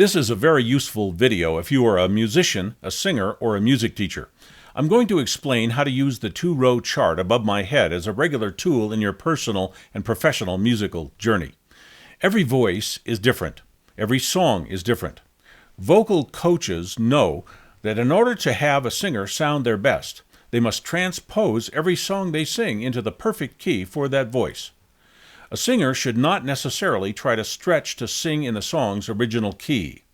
This is a very useful video if you are a musician, a singer, or a music teacher. I'm going to explain how to use the two-row chart above my head as a regular tool in your personal and professional musical journey. Every voice is different. Every song is different. Vocal coaches know that in order to have a singer sound their best, they must transpose every song they sing into the perfect key for that voice. A singer should not necessarily try to stretch to sing in the song's original key.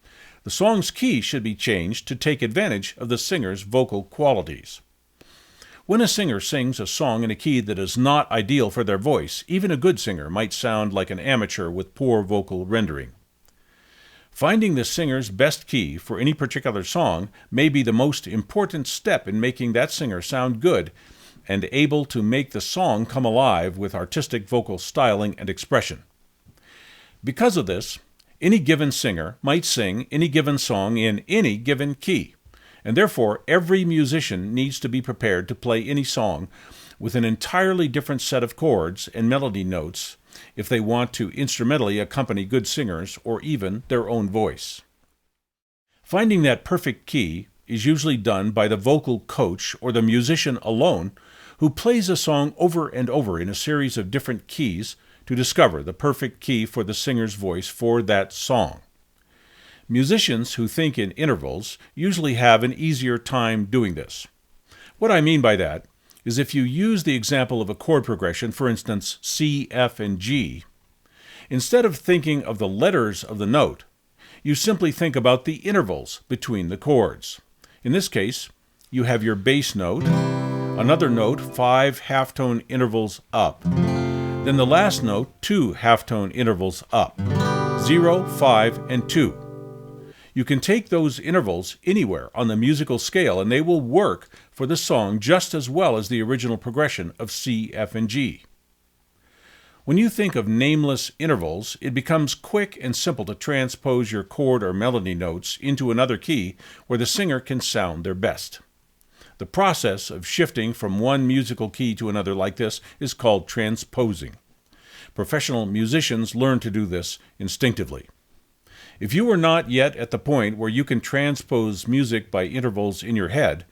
The song's key should be changed to take advantage of the singer's vocal qualities. When a singer sings a song in a key that is not ideal for their voice, even a good singer might sound like an amateur with poor vocal rendering. Finding the singer's best key for any particular song may be the most important step in making that singer sound good and able to make the song come alive with artistic vocal styling and expression. Because of this, any given singer might sing any given song in any given key, and therefore every musician needs to be prepared to play any song with an entirely different set of chords and melody notes if they want to instrumentally accompany good singers or even their own voice. Finding that perfect key is usually done by the vocal coach or the musician alone, who plays a song over and over in a series of different keys to discover the perfect key for the singer's voice for that song. Musicians who think in intervals usually have an easier time doing this. What I mean by that is if you use the example of a chord progression, for instance C, F, and G, instead of thinking of the letters of the note, you simply think about the intervals between the chords. In this case, you have your bass note, another note 5 halftone intervals up, then the last note 2 halftone intervals up, 0, 5, and 2. You can take those intervals anywhere on the musical scale and they will work for the song just as well as the original progression of C, F, and G. When you think of nameless intervals, it becomes quick and simple to transpose your chord or melody notes into another key where the singer can sound their best. The process of shifting from one musical key to another like this is called transposing. Professional musicians learn to do this instinctively. If you are not yet at the point where you can transpose music by intervals in your head,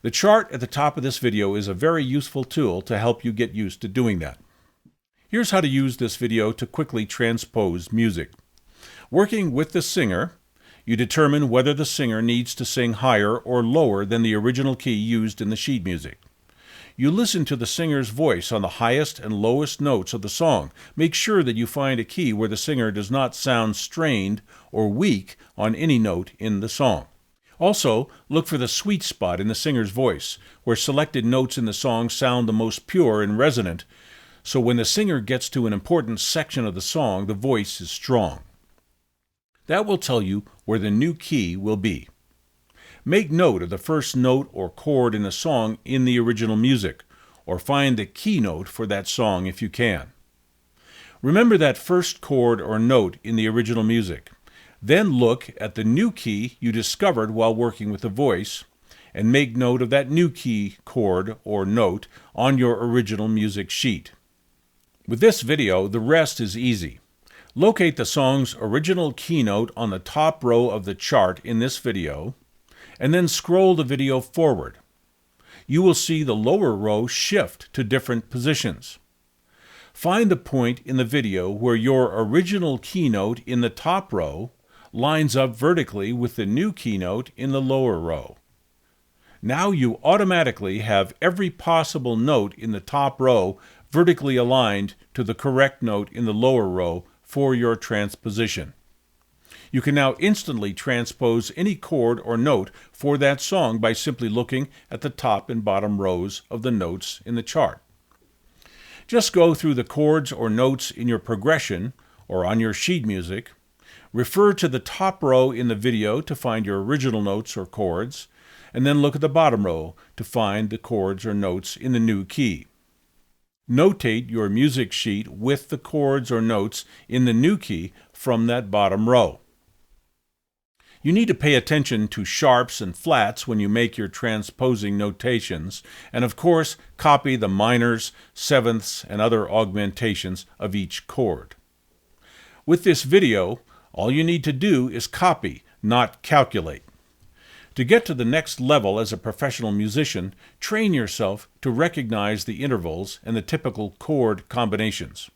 the chart at the top of this video is a very useful tool to help you get used to doing that. Here's how to use this video to quickly transpose music. Working with the singer, you determine whether the singer needs to sing higher or lower than the original key used in the sheet music. You listen to the singer's voice on the highest and lowest notes of the song. Make sure that you find a key where the singer does not sound strained or weak on any note in the song. Also, look for the sweet spot in the singer's voice, where selected notes in the song sound the most pure and resonant, so when the singer gets to an important section of the song, the voice is strong. That will tell you where the new key will be. Make note of the first note or chord in a song in the original music, or find the key note for that song if you can. Remember that first chord or note in the original music. Then look at the new key you discovered while working with the voice, and make note of that new key, chord, or note on your original music sheet. With this video, the rest is easy. Locate the song's original keynote on the top row of the chart in this video, and then scroll the video forward. You will see the lower row shift to different positions. Find the point in the video where your original keynote in the top row lines up vertically with the new keynote in the lower row. Now you automatically have every possible note in the top row vertically aligned to the correct note in the lower row for your transposition. You can now instantly transpose any chord or note for that song by simply looking at the top and bottom rows of the notes in the chart. Just go through the chords or notes in your progression or on your sheet music, refer to the top row in the video to find your original notes or chords, and then look at the bottom row to find the chords or notes in the new key. Notate your music sheet with the chords or notes in the new key from that bottom row. You need to pay attention to sharps and flats when you make your transposing notations, and of course, copy the minors, sevenths, and other augmentations of each chord. With this video, All you need to do is copy, not calculate. To get to the next level as a professional musician, train yourself to recognize the intervals and the typical chord combinations.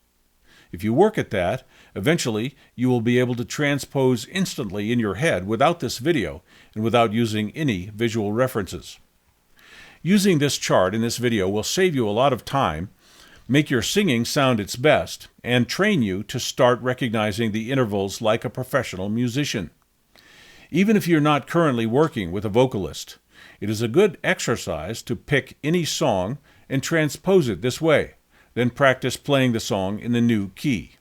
If you work at that, eventually you will be able to transpose instantly in your head without this video and without using any visual references. Using this chart in this video will save you a lot of time, make your singing sound its best, and train you to start recognizing the intervals like a professional musician. Even if you're not currently working with a vocalist, it is a good exercise to pick any song and transpose it this way, then practice playing the song in the new key.